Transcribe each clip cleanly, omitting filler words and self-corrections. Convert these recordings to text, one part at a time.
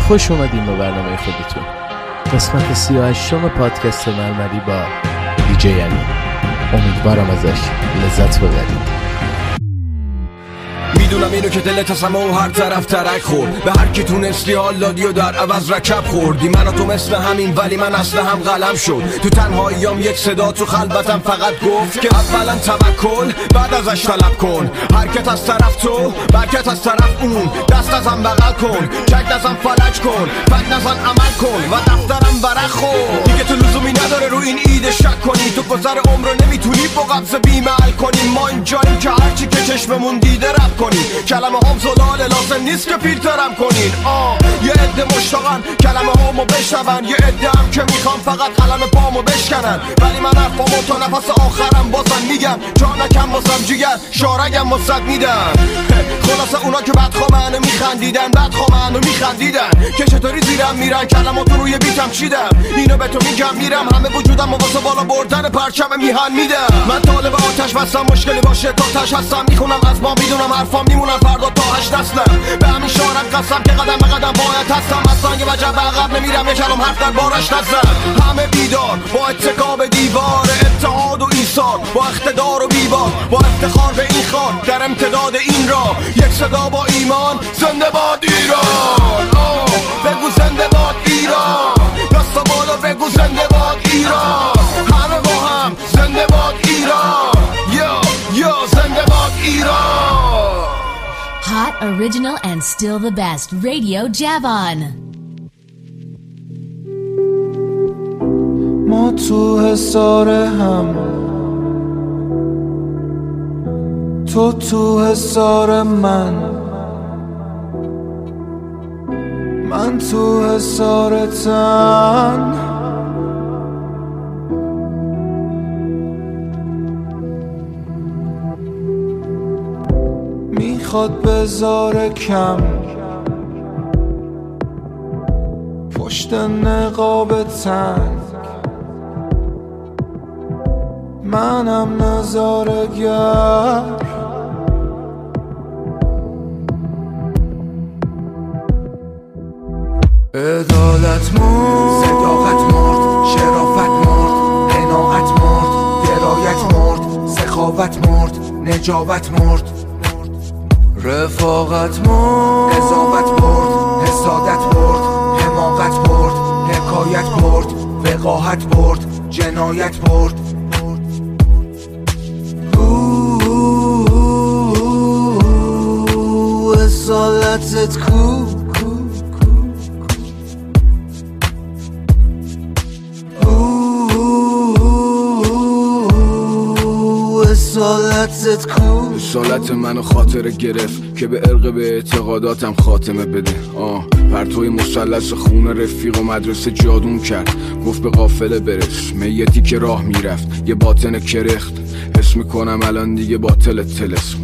خوش اومدیم به برنامه خودتون، قسمت 38 پادکست مرمری با دیجی امین. امیدوارم ازش لذت ببرید. میدونم اینو که دلت از همه و هر طرف ترک خورد، به هر کی تونستی حال دادی و در عوض رکب خوردی. من و تو مثل همین ولی من اصل هم قلم شد. تو تنهاییام یک صدا تو خلوتم فقط گفت که اولا توکل بعد ازش طلب کن. حرکت از طرف تو برکت از طرف اون، دست ازم بغل کن، چک ازم فلج کن، فک نزن عمل کن و دفترم ورق خور. دیگه تو لزومی نداره رو این ایده شک کنی، تو گذر عمر رو نمیتونی با قبض بیمعل کنی. ما اینجاییم که هرچی که چشممون دیده رب کنی. کلمه هم زلاله لازم نیست که فیلترم کنین. یه عده مشتاقن کلمه هامو بشنون، یه عده هم که میخوام فقط قلم پامو بشکنن. ولی من حرفامو تا نفس آخرم بازم میگم، جا نکم بازم جیگر شارگم واسد میدم. خلاصه اونا که بدخوامن و میخندیدن، بدخوامن و میخندیدن که چطوری زیرم میرن کلماتو روی بیتم چیدم. اینو به تو میگم میرم همه وجودم و واسه بالا بردن پرچم میهن میدم. من طالب آتش بستم، مشکلی باشه تا تش هستم. میخونم از ما میدونم حرفام میمونن فردا تا 8 نسلم. به همین شارم قسم که قدم به قدم باید هستم. اصلا یه وجب به عقب نمیرم، یه کلام حرف در بارش نزن. همه بیدار با اتکا به دیوار، اتحاد و ایثار با اقتدار و بیبار، با افتخار به این خان در امتداد این راه. یک صدا با ایمان، زنده باد ایران. بگو زنده باد ایران، دستا بالا بگو زنده باد ایران. همه با هم زنده باد ایران، یا زنده باد ایران. Hot, original, and still the best. Radio Javon. ما تو حصار هم، تو حصار من تو حصارتم. میخواد بذاره کم پشت نقاب تنگ، منم نظارگر. عدالت مرد، صداقت مرد، شرافت مرد، قناعت مرد، درایت مرد، سخاوت مرد، نجابت مرد، رفاقت مرد، قضاوت برد، حسادت برد، حماقت برد، حکایت برد، وقاحت برد، جنایت برد. اصالتت کو، اصالتت کو. اصالت منو خاطره گرفت که به ارق به اعتقاداتم خاتمه بده. پرتوی مثلث خون رفیق و مدرسه جادون کرد، گفت به قافله برس. میتی که راه میرفت یه باطن کرخت، حس میکنم الان دیگه باطل تلسم.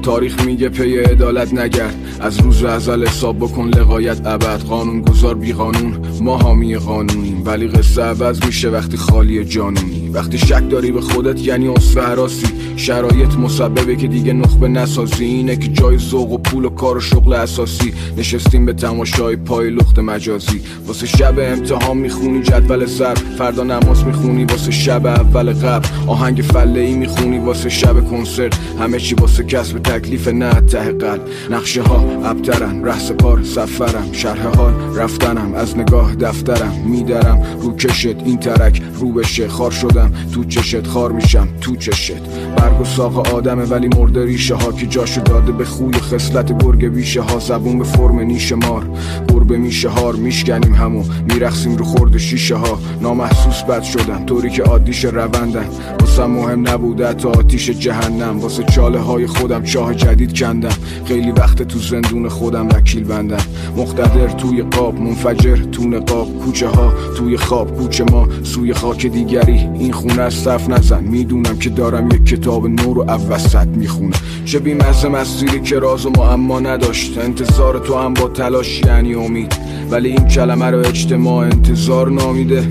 تاریخ میگه پی عدالت نگرد، از روز ازل حساب بکن لقایت ابد. قانون گذار بی قانون، ما حامی قانونیم، ولی قصه عوض میشه وقتی خالی جانونی. وقتی شک داری به خودت یعنی اصفه حراسی، شرایط مسببه که دیگه نخبه نسازی. اینه که جای ذوق و پول و کار و شغل اساسی نشستیم به تماشای پای لخت مجازی. واسه شب امتحان میخونی جدول ضرب، فردا نماز میخونی واسه شب اول قبل. آهنگ فله‌ای میخونی واسه شب کنسرت، همه چی واسه کسب تکلیف نه ته قلب. نقشه ها ابترن، رهس پار سفرم، شرح حال رفتنم، از نگاه دفترم میدرم. رو کشت این ترک رو بشه، خار شدم تو چشت، خار میشم تو چشت. برگ و ساق آدمه ولی مرده ریشه ها که جاشو داده به خوی و خصلت گرگ بیشه ها. زبون به فرم نیش مار، قرب میشه هار، میشکنیم همو میرخسیم رو خورد شیشه ها. نامحسوس بد شدن طوری که عادیش روندن، واسه مهم نبوده تا آتیش جهنم. واسه چاله های خودم چاه جدید کندم، خیلی وقت تو زندون خودم وکیل بندم. مقتدر توی قاب، منفجر تو نقاب، کوچه ها توی خواب، کوچه ما سوی خاک دیگری. این خونه از صف نزن، میدونم که دارم یک کتاب نو رو اوسط میخونه. چه بی‌مزه مسیری که راز و معما نداشت، انتظار تو هم با تلاش یعنی امید، ولی این کلمه رو اجتماع انتظار نامیده.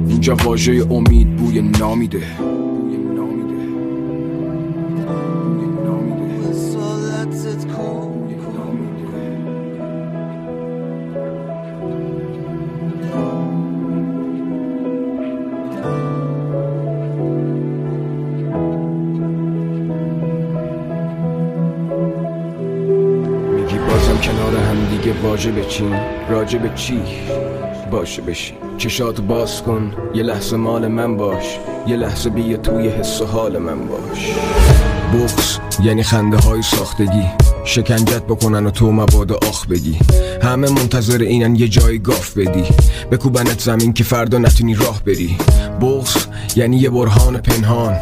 اینجا واژه امید بوی نامیده. واژه بچین راجع به چی باشه بشین. چشاتو باز کن یه لحظه مال من باش، یه لحظه بیا توی حس و حال من باش. بغض یعنی خنده های ساختگی، شکنجت بکنن و تو مبادا آخ بگی. همه منتظر اینن یه جای گاف بدی، بکوبنت زمین که فردا نتونی راه بری. بغض یعنی یه برهان پنهان،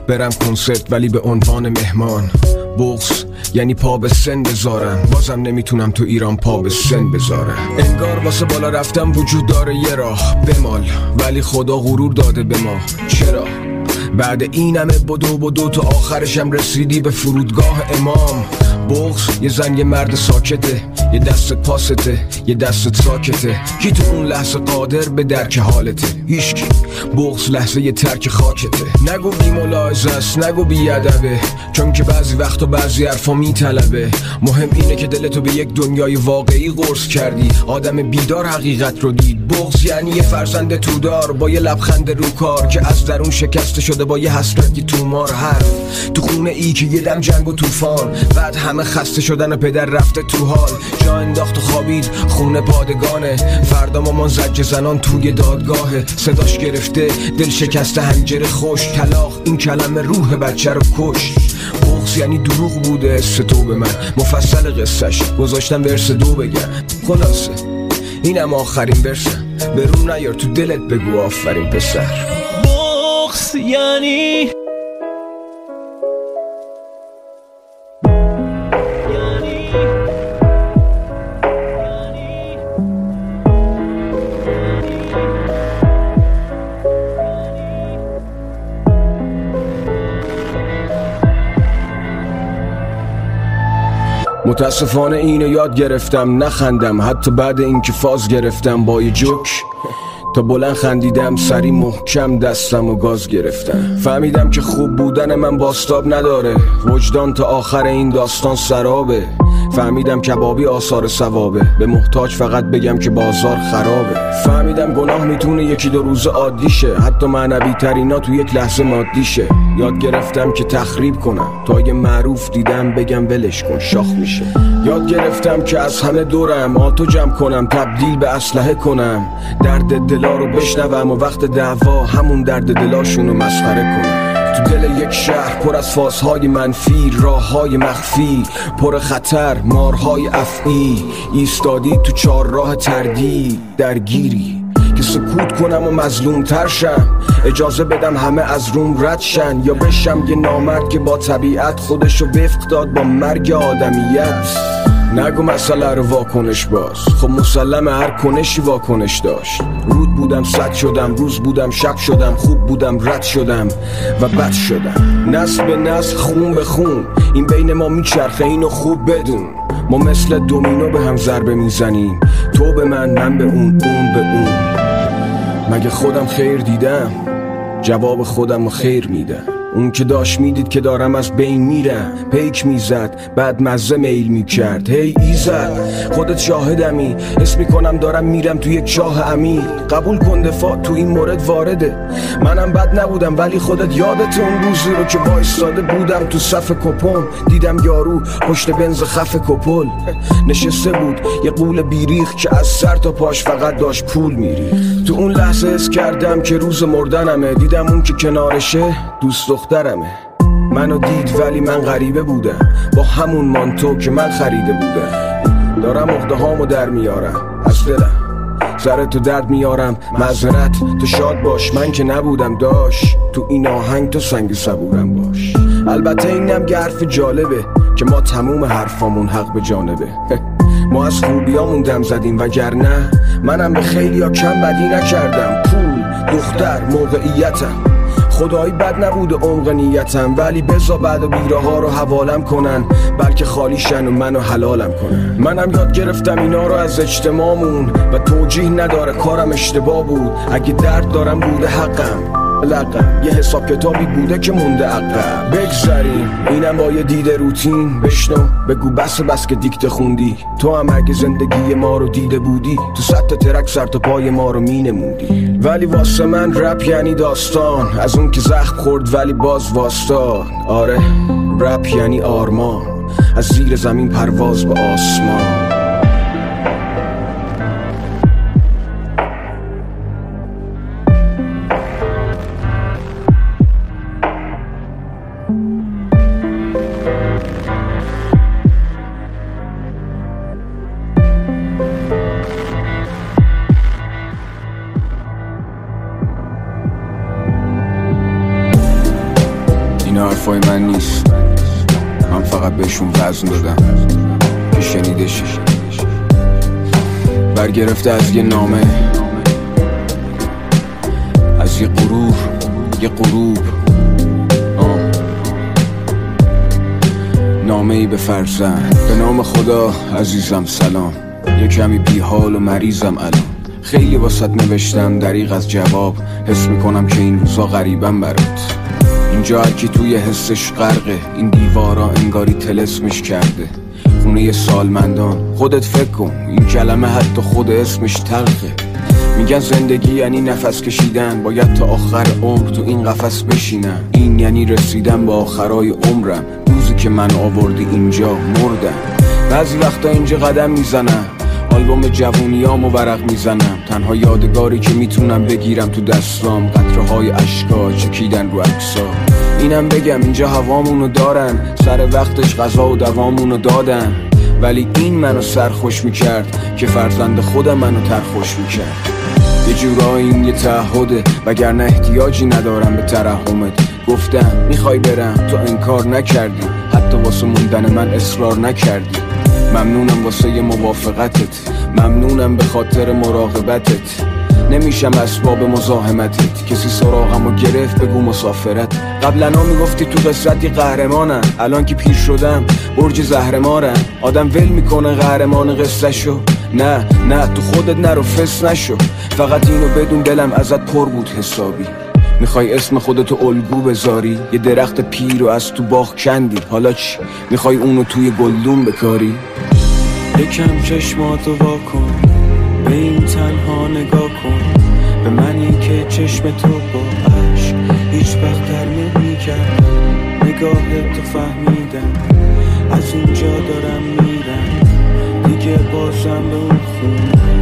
برم کنسرت ولی به عنوان مهمان. بغض یعنی پا به سن بذارم، بازم نمیتونم تو ایران پا به سن بذارم. انگار واسه بالا رفتم وجود داره یه راه بمال، ولی خدا غرور داده به ما. چرا؟ بعد این همه بدو تو آخرشم رسیدی به فرودگاه امام. بغض یه زن یه مرد ساکته، یه دستت پاسته یه دستت ساکته. کی تو اون لحظه قادر به درک حالته؟ هیچکی. بغض لحظه یه ترک خاکته. نگو بی ملاحظه است، نگو بی ادبه، چون که بعضی وقتا بعضی حرفا میطلبه. مهم اینه که دلتو به یک دنیای واقعی قرص کردی، آدم بیدار حقیقت رو دید. بغض یعنی یه فرزند تودار با یه لبخند رو کار، که از درون شکسته شده با یه حسرتی تومار. حرف تو خونه ای که یه دم جنگ و طوفان، بعد همه خسته شدن و پدر رفته تو حال. جا انداخت و خوابید خونه پادگانه، فردا مامان زجر زنان توی دادگاهه. صداش گرفته دل شکسته حنجره خوش، طلاق این کلمه روح بچه رو کش. بغض یعنی دروغ بوده است تو به من، مفصل قصهش گذاشتم ورس 2 بگم. خلاصه اینم آخرین ورسم، به رو نیار تو دلت بگو آفرین پسر. بغض یعنی متاسفانه اینو یاد گرفتم نخندم، حتی بعد اینکه فاز گرفتم با یه جوک. تا بلند خندیدم سری محکم دستم و گاز گرفتم. فهمیدم که خوب بودن من باستاب نداره، وجدان تا آخر این داستان سرابه. فهمیدم کبابی آثار ثوابه، به محتاج فقط بگم که بازار خرابه. فهمیدم گناه میتونه یکی دو روز عادی شه، حتی معنوی ترینا تو یک لحظه مادی شه. یاد گرفتم که تخریب کنم، تا یه معروف دیدم بگم ولش کن شاخ میشه. یاد گرفتم که از همه دورم آتو جمع کنم، تبدیل به اسلحه کنم. درد دلا رو بشنوم و وقت دعوا همون درد دلاشونو مسخره کنم. تو دل یک شهر پر از فازهای منفی، راههای مخفی پر خطر، مارهای افعی. ایستادی تو 4 راه تردید درگیری، که سکوت کنم و مظلوم تر شم، اجازه بدم همه از روم رد شن، یا بشم یه نامرد که با طبیعت خودشو وفق داد با مرگ آدمیت. نگو مسئله رو واکنش باز، خب مسلمه هر کنشی واکنش داشت. رود بودم صد شدم، روز بودم شب شدم، خوب بودم رد شدم و بد شدم. نسل به نسل خون به خون این بین ما میچرخه، اینو خوب بدون. ما مثل دومینو به هم ضربه میزنیم، تو به من به اون به اون. مگه خودم خیر دیدم؟ جواب خودم رو خیر میدم. اون که داشت میدید که دارم از بین میرم، پیک میزد بعد مزه میل میکرد. هی ایزد خودت شاهدمی، حس میکنم دارم میرم تو یک چاه عمیق. قبول کن دفاع تو این مورد وارده، منم بد نبودم ولی خودت یادت اون روزی رو که وایستاده بودم تو صف کپون. دیدم یارو پشت بنز خف کپل نشسته بود، یه قول بیریخ که از سر تا پاش فقط داشت پول میریخت. تو اون لحظه حس کردم که روز مردنمه، دیدم اون که کنارشه دوست دخترمه. منو دید ولی من غریبه بودم، با همون مانتو که من خریده بودم. دارم عقده هامو در میارم از دلم، سر تو درد میارم معذرت. تو شاد باش من که نبودم داش، تو این آهنگ تو سنگ صبورم باش. البته اینم که حرف جالبه که ما تموم حرفامون حق به جانبه. ما از خوبیامون دم زدیم وگرنه منم به خیلی ها کم بدی نکردم. پول، دختر، موقعیتم، خدایی بد نبوده عمق نیتم، ولی بزا بعد و بیره ها رو حوالم کنن، بلکه خالی شن و منو حلالم کنن. منم یاد گرفتم اینا رو از اجتماعمون و توجیه نداره کارم اشتباه بود. اگه درد دارم بوده حقم، لقم یه حساب کتابی بوده که مونده عقب. بگذاریم اینم با یه دیده روتین، بشنو بگو بس که دیکته خوندی. تو هم اگه زندگی ما رو دیده بودی، تو 100 تا ترک سر تا پای ما رو مینمودی. ولی واسه من رپ یعنی داستان، از اون که زخم خورد ولی باز واسطان. آره رپ یعنی آرمان، از زیر زمین پرواز به آسمان. اینا حرفای من نیست، من فقط بهشون وزن دادم که شنیده شه. برگرفته از یه نامه، از یه غرور، یه غروب. نامه ای به فرزند. به نام خدا عزیزم سلام، یه کمی بیحال و مریضم الان. خیلی واسط نوشتم دریغ از جواب، حس میکنم که این روزا غریبم برات. اینجا هرکی توی حسش غرقه، این دیوارا انگاری طلسمش کرده. خونه سالمندان، خودت فکر کن این کلمه حتی خود اسمش تلخه. میگن زندگی یعنی نفس کشیدن، باید تا آخر عمر تو این قفس بشینم. این یعنی رسیدن به آخرای عمرم، روزی که من آوردی اینجا مردم. بعضی وقتا اینجا قدم میزنم، آلبوم جوونیامو ورق میزنم. تنها یادگاری که میتونم بگیرم تو دستام، قطره‌های اشکا چکیدن رو عکسا. اینم بگم اینجا هوامونو دارن، سر وقتش غذا و دوامونو دادن. ولی این منو سرخوش میکرد که فرزند خودم منو ترخوش میکرد. یه جورایی این یه تعهده، وگرنه احتیاجی ندارم به ترحمت. گفتم میخوای برم، تو انکار نکردی، حتی واسه موندن من اصرار نکردی. ممنونم واسه ی موافقتت، ممنونم به خاطر مراقبتت. نمیشم اسباب مزاحمتت، کسی سراغمو گرفت بگو مسافرت. قبلنا میگفتی تو قصتی قهرمانم، الان که پیر شدم برج زهرمارم. آدم ول میکنه قهرمان قصه شو، نه تو خودت نرو فس نشو. فقط اینو بدون دلم ازت پر بود حسابی. میخوای اسم خودتو الگو بذاری، یه درخت پیر رو از تو باغ کندی، حالا چی؟ میخوای اونو توی گلدون بکاری؟ یکم چشماتو واکن، به این تنها نگاه کن، به منی که چشم تو با عشق هیچ وقت در نمی‌کرد. نگاه تو فهمیدم، از اینجا دارم میرم دیگه، بازم به اون خونه